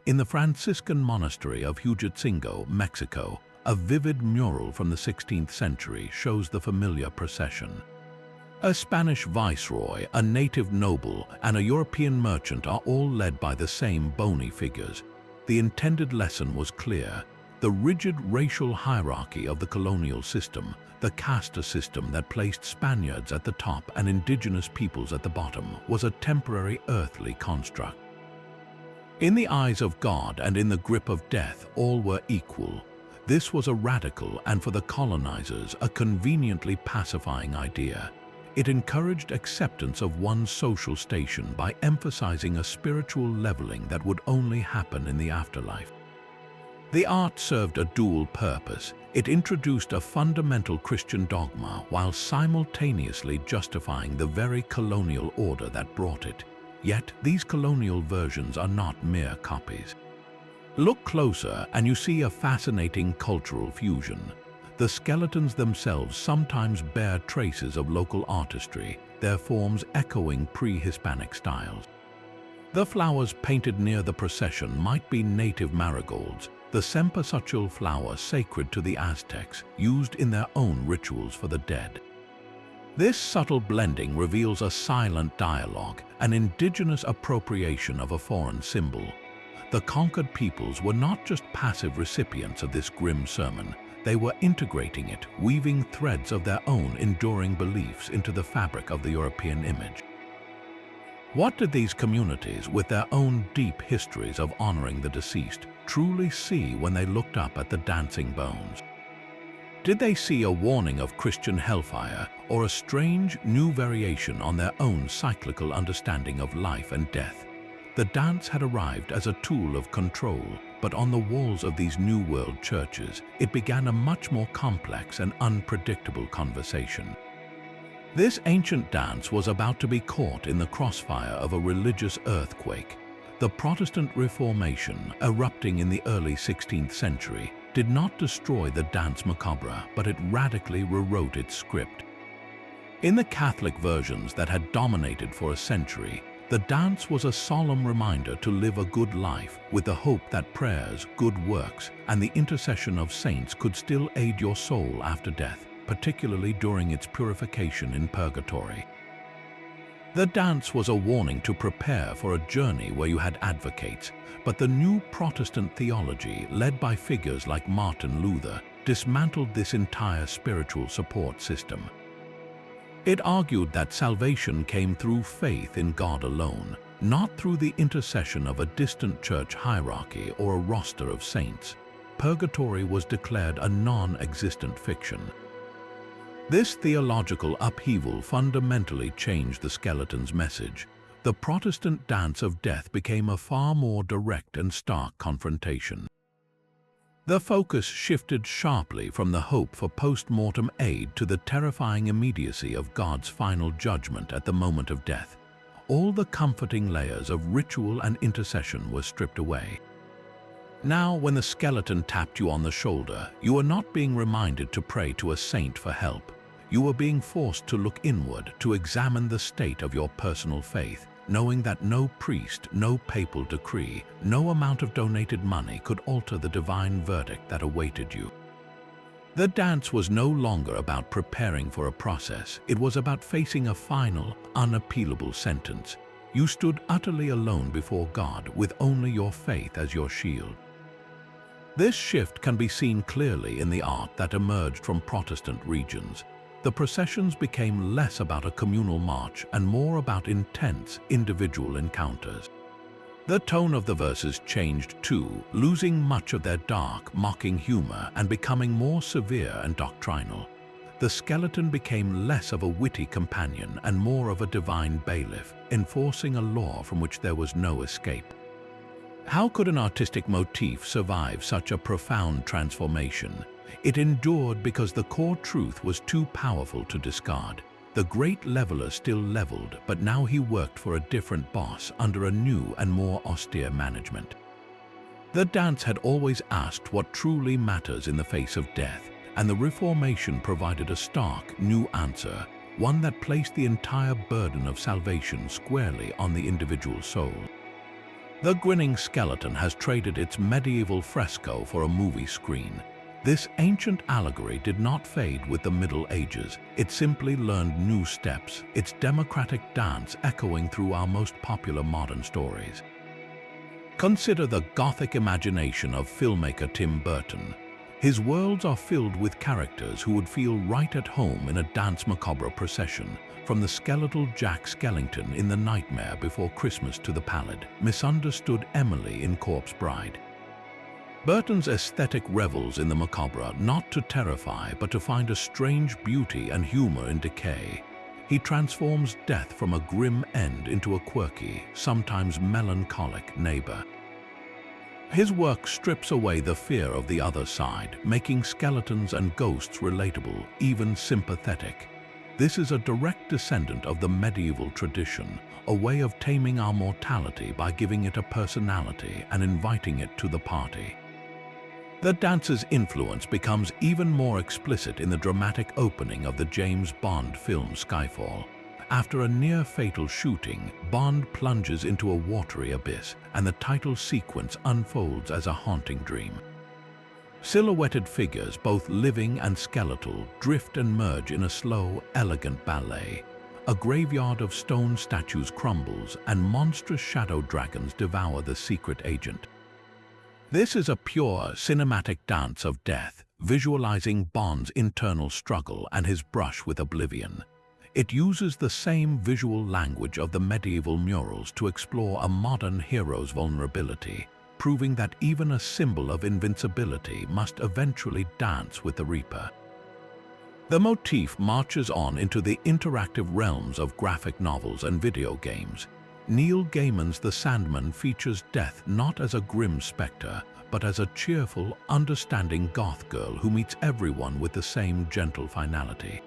In the Franciscan monastery of Huejotzingo, Mexico, a vivid mural from the 16th century shows the familiar procession. A Spanish viceroy, a native noble, and a European merchant are all led by the same bony figures. The intended lesson was clear. The rigid racial hierarchy of the colonial system, the caste system that placed Spaniards at the top and indigenous peoples at the bottom, was a temporary earthly construct. In the eyes of God and in the grip of death, all were equal. This was a radical and, for the colonizers, a conveniently pacifying idea. It encouraged acceptance of one's social station by emphasizing a spiritual leveling that would only happen in the afterlife. The art served a dual purpose. It introduced a fundamental Christian dogma while simultaneously justifying the very colonial order that brought it. Yet, these colonial versions are not mere copies. Look closer and you see a fascinating cultural fusion. The skeletons themselves sometimes bear traces of local artistry, their forms echoing pre-Hispanic styles. The flowers painted near the procession might be native marigolds, the cempasúchil flower sacred to the Aztecs, used in their own rituals for the dead. This subtle blending reveals a silent dialogue, an indigenous appropriation of a foreign symbol. The conquered peoples were not just passive recipients of this grim sermon, they were integrating it, weaving threads of their own enduring beliefs into the fabric of the European image. What did these communities, with their own deep histories of honoring the deceased, truly see when they looked up at the dancing bones? Did they see a warning of Christian hellfire or a strange new variation on their own cyclical understanding of life and death? The dance had arrived as a tool of control, but on the walls of these New World churches, it began a much more complex and unpredictable conversation. This ancient dance was about to be caught in the crossfire of a religious earthquake. The Protestant Reformation, erupting in the early 16th century, did not destroy the Dance Macabre, but it radically rewrote its script. In the Catholic versions that had dominated for a century, the dance was a solemn reminder to live a good life with the hope that prayers, good works, and the intercession of saints could still aid your soul after death, particularly during its purification in purgatory. The dance was a warning to prepare for a journey where you had advocates, but the new Protestant theology, led by figures like Martin Luther, dismantled this entire spiritual support system. It argued that salvation came through faith in God alone, not through the intercession of a distant church hierarchy or a roster of saints. Purgatory was declared a non-existent fiction. This theological upheaval fundamentally changed the skeleton's message. The Protestant dance of death became a far more direct and stark confrontation. The focus shifted sharply from the hope for post-mortem aid to the terrifying immediacy of God's final judgment at the moment of death. All the comforting layers of ritual and intercession were stripped away. Now, when the skeleton tapped you on the shoulder, you were not being reminded to pray to a saint for help. You were being forced to look inward, to examine the state of your personal faith, knowing that no priest, no papal decree, no amount of donated money could alter the divine verdict that awaited you. The dance was no longer about preparing for a process. It was about facing a final, unappealable sentence. You stood utterly alone before God with only your faith as your shield. This shift can be seen clearly in the art that emerged from Protestant regions. The processions became less about a communal march and more about intense, individual encounters. The tone of the verses changed too, losing much of their dark, mocking humor and becoming more severe and doctrinal. The skeleton became less of a witty companion and more of a divine bailiff, enforcing a law from which there was no escape. How could an artistic motif survive such a profound transformation? It endured because the core truth was too powerful to discard. The great leveler still leveled, but now he worked for a different boss under a new and more austere management. The dance had always asked what truly matters in the face of death, and the Reformation provided a stark, new answer, one that placed the entire burden of salvation squarely on the individual soul. The grinning skeleton has traded its medieval fresco for a movie screen. This ancient allegory did not fade with the Middle Ages. It simply learned new steps, its democratic dance echoing through our most popular modern stories. Consider the Gothic imagination of filmmaker Tim Burton. His worlds are filled with characters who would feel right at home in a Dance Macabre procession, from the skeletal Jack Skellington in The Nightmare Before Christmas to the pallid, misunderstood Emily in Corpse Bride. Burton's aesthetic revels in the macabre not to terrify but to find a strange beauty and humor in decay. He transforms death from a grim end into a quirky, sometimes melancholic neighbor. His work strips away the fear of the other side, making skeletons and ghosts relatable, even sympathetic. This is a direct descendant of the medieval tradition, a way of taming our mortality by giving it a personality and inviting it to the party. The dance's influence becomes even more explicit in the dramatic opening of the James Bond film Skyfall. After a near-fatal shooting, Bond plunges into a watery abyss, and the title sequence unfolds as a haunting dream. Silhouetted figures, both living and skeletal, drift and merge in a slow, elegant ballet. A graveyard of stone statues crumbles, and monstrous shadow dragons devour the secret agent. This is a pure, cinematic dance of death, visualizing Bond's internal struggle and his brush with oblivion. It uses the same visual language of the medieval murals to explore a modern hero's vulnerability, proving that even a symbol of invincibility must eventually dance with the Reaper. The motif marches on into the interactive realms of graphic novels and video games. Neil Gaiman's The Sandman features death not as a grim specter, but as a cheerful, understanding goth girl who meets everyone with the same gentle finality.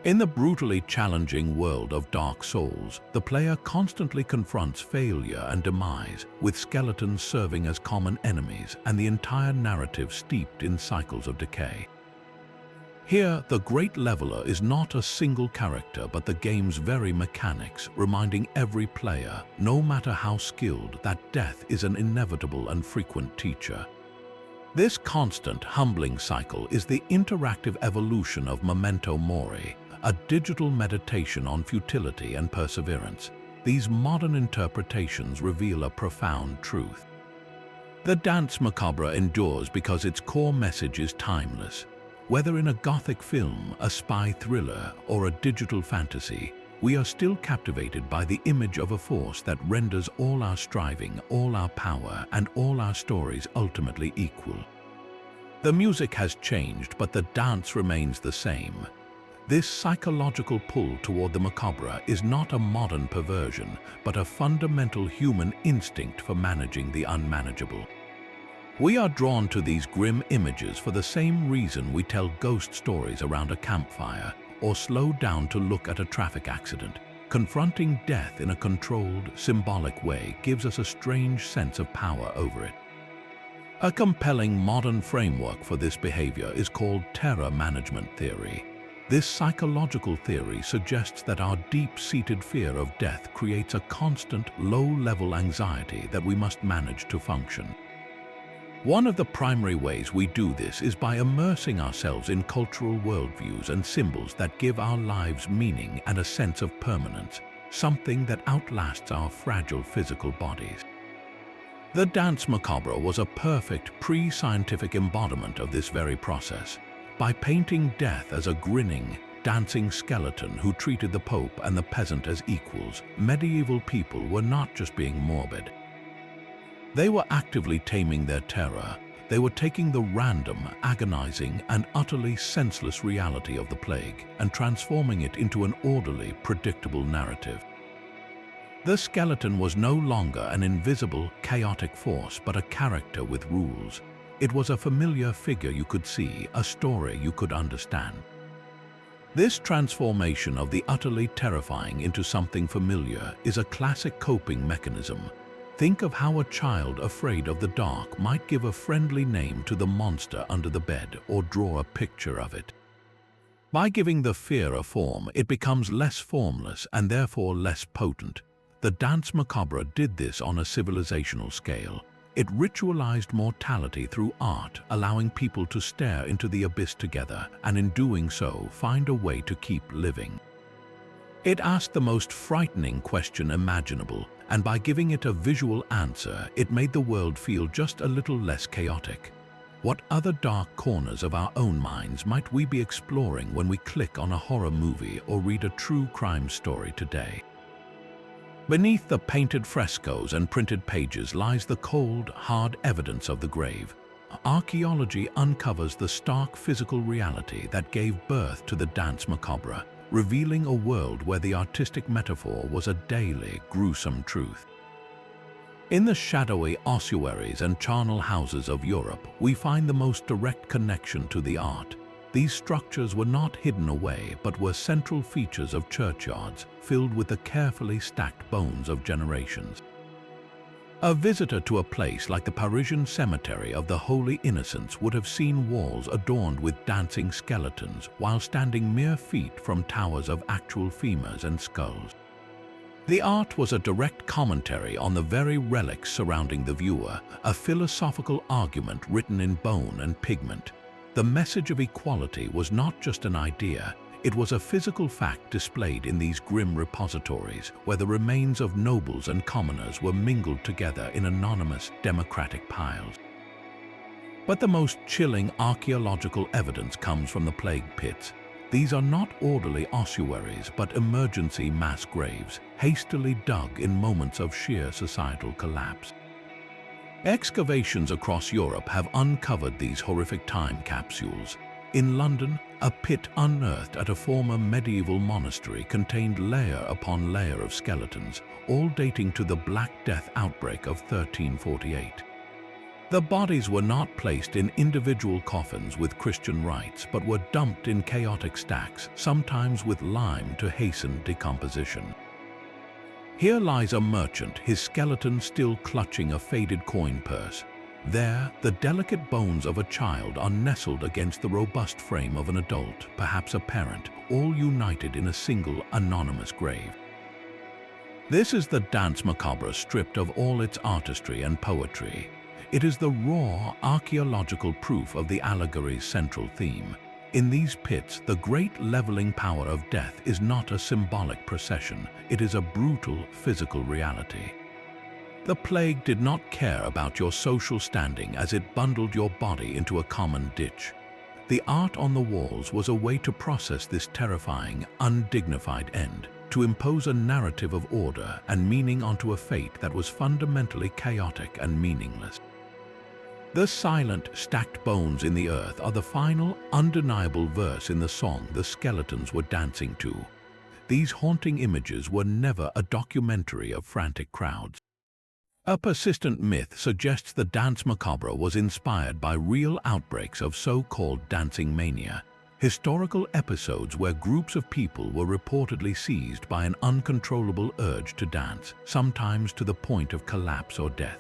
In the brutally challenging world of Dark Souls, the player constantly confronts failure and demise, with skeletons serving as common enemies and the entire narrative steeped in cycles of decay. Here, the Great Leveler is not a single character but the game's very mechanics, reminding every player, no matter how skilled, that death is an inevitable and frequent teacher. This constant, humbling cycle is the interactive evolution of Memento Mori, a digital meditation on futility and perseverance. These modern interpretations reveal a profound truth. The Dance Macabre endures because its core message is timeless. Whether in a Gothic film, a spy thriller, or a digital fantasy, we are still captivated by the image of a force that renders all our striving, all our power, and all our stories ultimately equal. The music has changed, but the dance remains the same. This psychological pull toward the macabre is not a modern perversion, but a fundamental human instinct for managing the unmanageable. We are drawn to these grim images for the same reason we tell ghost stories around a campfire or slow down to look at a traffic accident. Confronting death in a controlled, symbolic way gives us a strange sense of power over it. A compelling modern framework for this behavior is called terror management theory. This psychological theory suggests that our deep-seated fear of death creates a constant, low-level anxiety that we must manage to function. One of the primary ways we do this is by immersing ourselves in cultural worldviews and symbols that give our lives meaning and a sense of permanence, something that outlasts our fragile physical bodies. The Dance Macabre was a perfect pre-scientific embodiment of this very process. By painting death as a grinning, dancing skeleton who treated the Pope and the peasant as equals, medieval people were not just being morbid. They were actively taming their terror. They were taking the random, agonizing, and utterly senseless reality of the plague and transforming it into an orderly, predictable narrative. The skeleton was no longer an invisible, chaotic force, but a character with rules. It was a familiar figure you could see, a story you could understand. This transformation of the utterly terrifying into something familiar is a classic coping mechanism. Think of how a child afraid of the dark might give a friendly name to the monster under the bed or draw a picture of it. By giving the fear a form, it becomes less formless and therefore less potent. The Dance Macabre did this on a civilizational scale. It ritualized mortality through art, allowing people to stare into the abyss together and in doing so find a way to keep living. It asked the most frightening question imaginable, and by giving it a visual answer, it made the world feel just a little less chaotic. What other dark corners of our own minds might we be exploring when we click on a horror movie or read a true crime story today? Beneath the painted frescoes and printed pages lies the cold, hard evidence of the grave. Archaeology uncovers the stark physical reality that gave birth to the Dance Macabre, revealing a world where the artistic metaphor was a daily, gruesome truth. In the shadowy ossuaries and charnel houses of Europe, we find the most direct connection to the art. These structures were not hidden away, but were central features of churchyards filled with the carefully stacked bones of generations. A visitor to a place like the Parisian cemetery of the Holy Innocents would have seen walls adorned with dancing skeletons while standing mere feet from towers of actual femurs and skulls. The art was a direct commentary on the very relics surrounding the viewer, a philosophical argument written in bone and pigment. The message of equality was not just an idea, it was a physical fact displayed in these grim repositories where the remains of nobles and commoners were mingled together in anonymous, democratic piles. But the most chilling archaeological evidence comes from the plague pits. These are not orderly ossuaries, but emergency mass graves, hastily dug in moments of sheer societal collapse. Excavations across Europe have uncovered these horrific time capsules. In London, a pit unearthed at a former medieval monastery contained layer upon layer of skeletons, all dating to the Black Death outbreak of 1348. The bodies were not placed in individual coffins with Christian rites, but were dumped in chaotic stacks, sometimes with lime to hasten decomposition. Here lies a merchant, his skeleton still clutching a faded coin purse. There, the delicate bones of a child are nestled against the robust frame of an adult, perhaps a parent, all united in a single anonymous grave. This is the Dance Macabre stripped of all its artistry and poetry. It is the raw archaeological proof of the allegory's central theme. In these pits, the great leveling power of death is not a symbolic procession, it is a brutal physical reality. The plague did not care about your social standing as it bundled your body into a common ditch. The art on the walls was a way to process this terrifying, undignified end, to impose a narrative of order and meaning onto a fate that was fundamentally chaotic and meaningless. The silent, stacked bones in the earth are the final, undeniable verse in the song the skeletons were dancing to. These haunting images were never a documentary of frantic crowds. A persistent myth suggests the Dance Macabre was inspired by real outbreaks of so-called dancing mania, historical episodes where groups of people were reportedly seized by an uncontrollable urge to dance, sometimes to the point of collapse or death.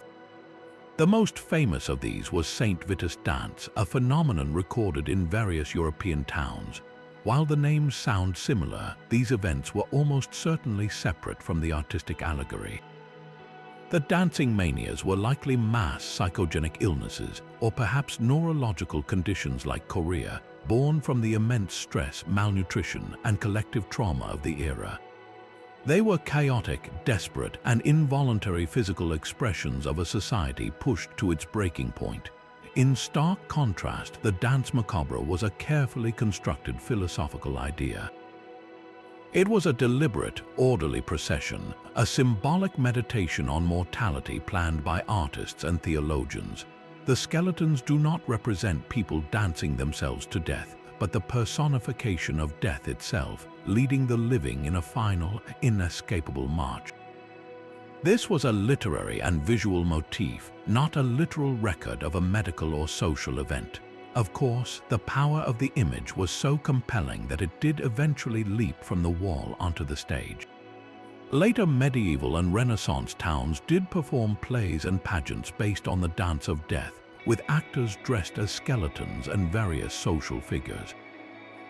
The most famous of these was St. Vitus dance, a phenomenon recorded in various European towns. While the names sound similar, these events were almost certainly separate from the artistic allegory. The dancing manias were likely mass psychogenic illnesses, or perhaps neurological conditions like chorea, born from the immense stress, malnutrition, and collective trauma of the era. They were chaotic, desperate, and involuntary physical expressions of a society pushed to its breaking point. In stark contrast, the Dance Macabre was a carefully constructed philosophical idea. It was a deliberate, orderly procession, a symbolic meditation on mortality planned by artists and theologians. The skeletons do not represent people dancing themselves to death, but the personification of death itself, leading the living in a final, inescapable march. This was a literary and visual motif, not a literal record of a medical or social event. Of course, the power of the image was so compelling that it did eventually leap from the wall onto the stage. Later medieval and Renaissance towns did perform plays and pageants based on the dance of death, with actors dressed as skeletons and various social figures.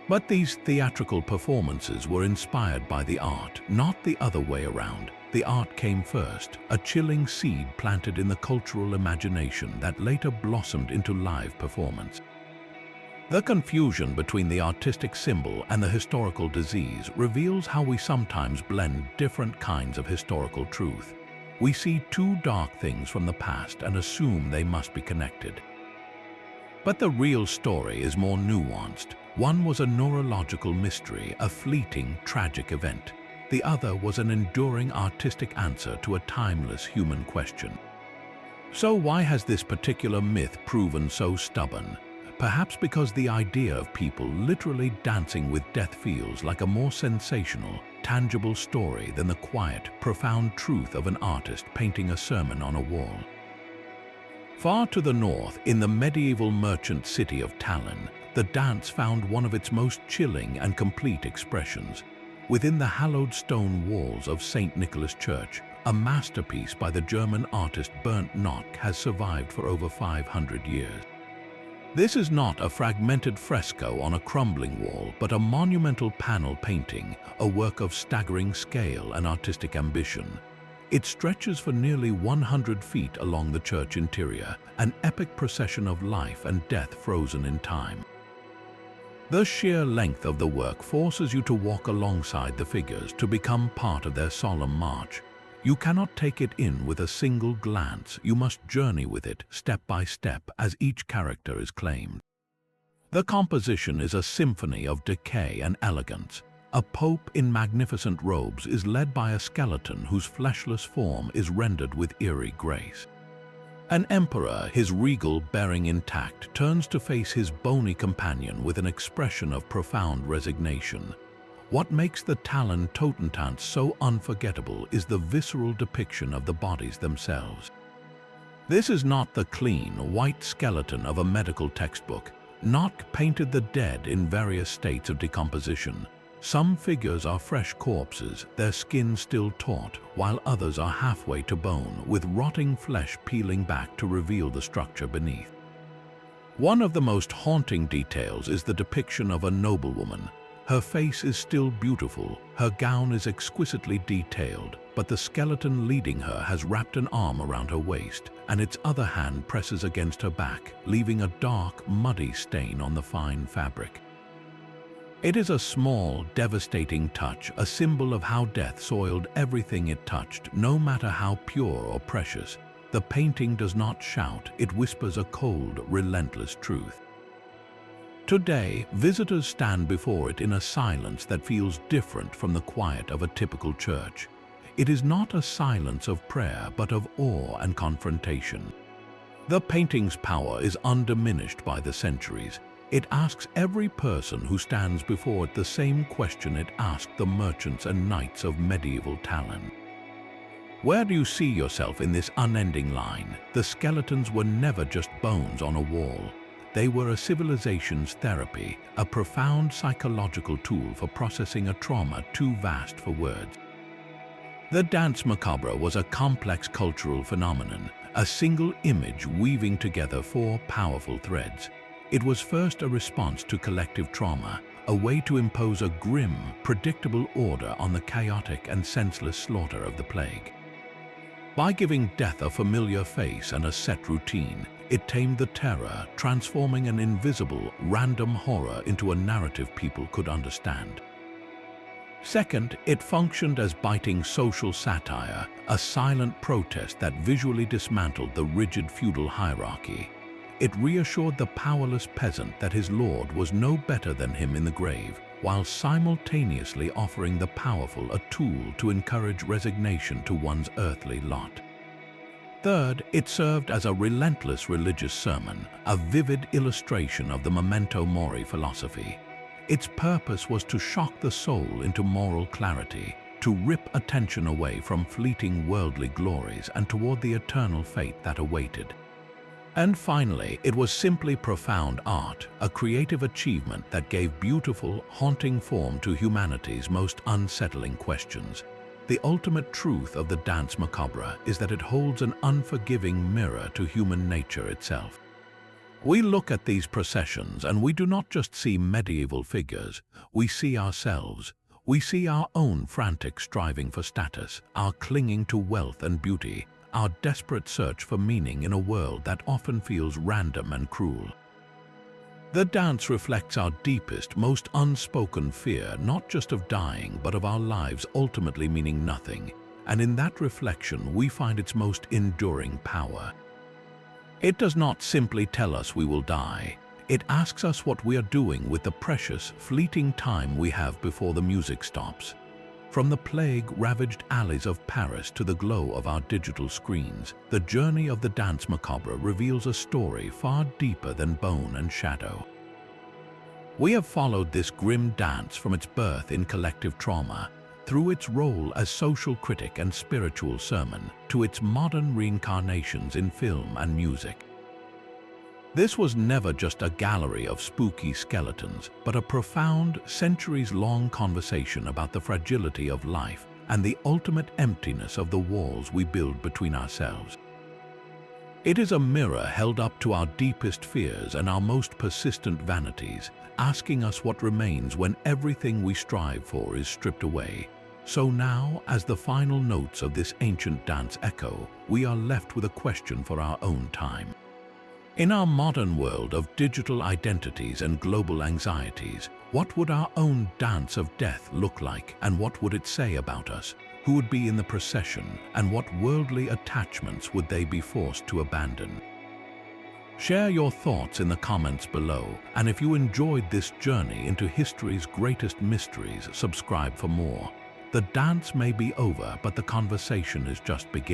But these theatrical performances were inspired by the art, not the other way around. The art came first, a chilling seed planted in the cultural imagination that later blossomed into live performance. The confusion between the artistic symbol and the historical disease reveals how we sometimes blend different kinds of historical truth. We see two dark things from the past and assume they must be connected. But the real story is more nuanced. One was a neurological mystery, a fleeting, tragic event. The other was an enduring artistic answer to a timeless human question. So why has this particular myth proven so stubborn? Perhaps because the idea of people literally dancing with death feels like a more sensational, tangible story than the quiet, profound truth of an artist painting a sermon on a wall. Far to the north, in the medieval merchant city of Tallinn, the dance found one of its most chilling and complete expressions. Within the hallowed stone walls of St. Nicholas Church, a masterpiece by the German artist Bernd Nock has survived for over 500 years. This is not a fragmented fresco on a crumbling wall, but a monumental panel painting, a work of staggering scale and artistic ambition. It stretches for nearly 100 feet along the church interior, an epic procession of life and death frozen in time. The sheer length of the work forces you to walk alongside the figures, to become part of their solemn march. You cannot take it in with a single glance, you must journey with it step by step as each character is claimed. The composition is a symphony of decay and elegance. A pope in magnificent robes is led by a skeleton whose fleshless form is rendered with eerie grace. An emperor, his regal bearing intact, turns to face his bony companion with an expression of profound resignation. What makes the Tallinn Totentanz so unforgettable is the visceral depiction of the bodies themselves. This is not the clean, white skeleton of a medical textbook. Nock painted the dead in various states of decomposition. Some figures are fresh corpses, their skin still taut, while others are halfway to bone, with rotting flesh peeling back to reveal the structure beneath. One of the most haunting details is the depiction of a noblewoman. Her face is still beautiful, her gown is exquisitely detailed, but the skeleton leading her has wrapped an arm around her waist, and its other hand presses against her back, leaving a dark, muddy stain on the fine fabric. It is a small, devastating touch, a symbol of how death soiled everything it touched, no matter how pure or precious. The painting does not shout, it whispers a cold, relentless truth. Today, visitors stand before it in a silence that feels different from the quiet of a typical church. It is not a silence of prayer, but of awe and confrontation. The painting's power is undiminished by the centuries. It asks every person who stands before it the same question it asked the merchants and knights of medieval Tallinn. Where do you see yourself in this unending line? The skeletons were never just bones on a wall. They were a civilization's therapy, a profound psychological tool for processing a trauma too vast for words. The Dance Macabre was a complex cultural phenomenon, a single image weaving together four powerful threads. It was first a response to collective trauma, a way to impose a grim, predictable order on the chaotic and senseless slaughter of the plague. By giving death a familiar face and a set routine, it tamed the terror, transforming an invisible, random horror into a narrative people could understand. Second, it functioned as biting social satire, a silent protest that visually dismantled the rigid feudal hierarchy. It reassured the powerless peasant that his lord was no better than him in the grave, while simultaneously offering the powerful a tool to encourage resignation to one's earthly lot. Third, it served as a relentless religious sermon, a vivid illustration of the memento mori philosophy. Its purpose was to shock the soul into moral clarity. to rip attention away from fleeting worldly glories and toward the eternal fate that awaited. And finally, it was simply profound art, a creative achievement that gave beautiful, haunting form to humanity's most unsettling questions. The ultimate truth of the Dance Macabre is that it holds an unforgiving mirror to human nature itself. We look at these processions and we do not just see medieval figures, we see ourselves. We see our own frantic striving for status, our clinging to wealth and beauty, our desperate search for meaning in a world that often feels random and cruel. The dance reflects our deepest, most unspoken fear, not just of dying, but of our lives ultimately meaning nothing, and in that reflection we find its most enduring power. It does not simply tell us we will die. It asks us what we are doing with the precious, fleeting time we have before the music stops. From the plague-ravaged alleys of Paris to the glow of our digital screens, the journey of the Dance Macabre reveals a story far deeper than bone and shadow. We have followed this grim dance from its birth in collective trauma, through its role as social critic and spiritual sermon, to its modern reincarnations in film and music. This was never just a gallery of spooky skeletons, but a profound, centuries-long conversation about the fragility of life and the ultimate emptiness of the walls we build between ourselves. It is a mirror held up to our deepest fears and our most persistent vanities, asking us what remains when everything we strive for is stripped away. So now, as the final notes of this ancient dance echo, we are left with a question for our own time. In our modern world of digital identities and global anxieties, what would our own dance of death look like, and what would it say about us? Who would be in the procession, and what worldly attachments would they be forced to abandon? Share your thoughts in the comments below, and if you enjoyed this journey into history's greatest mysteries, subscribe for more. The dance may be over, but the conversation is just beginning.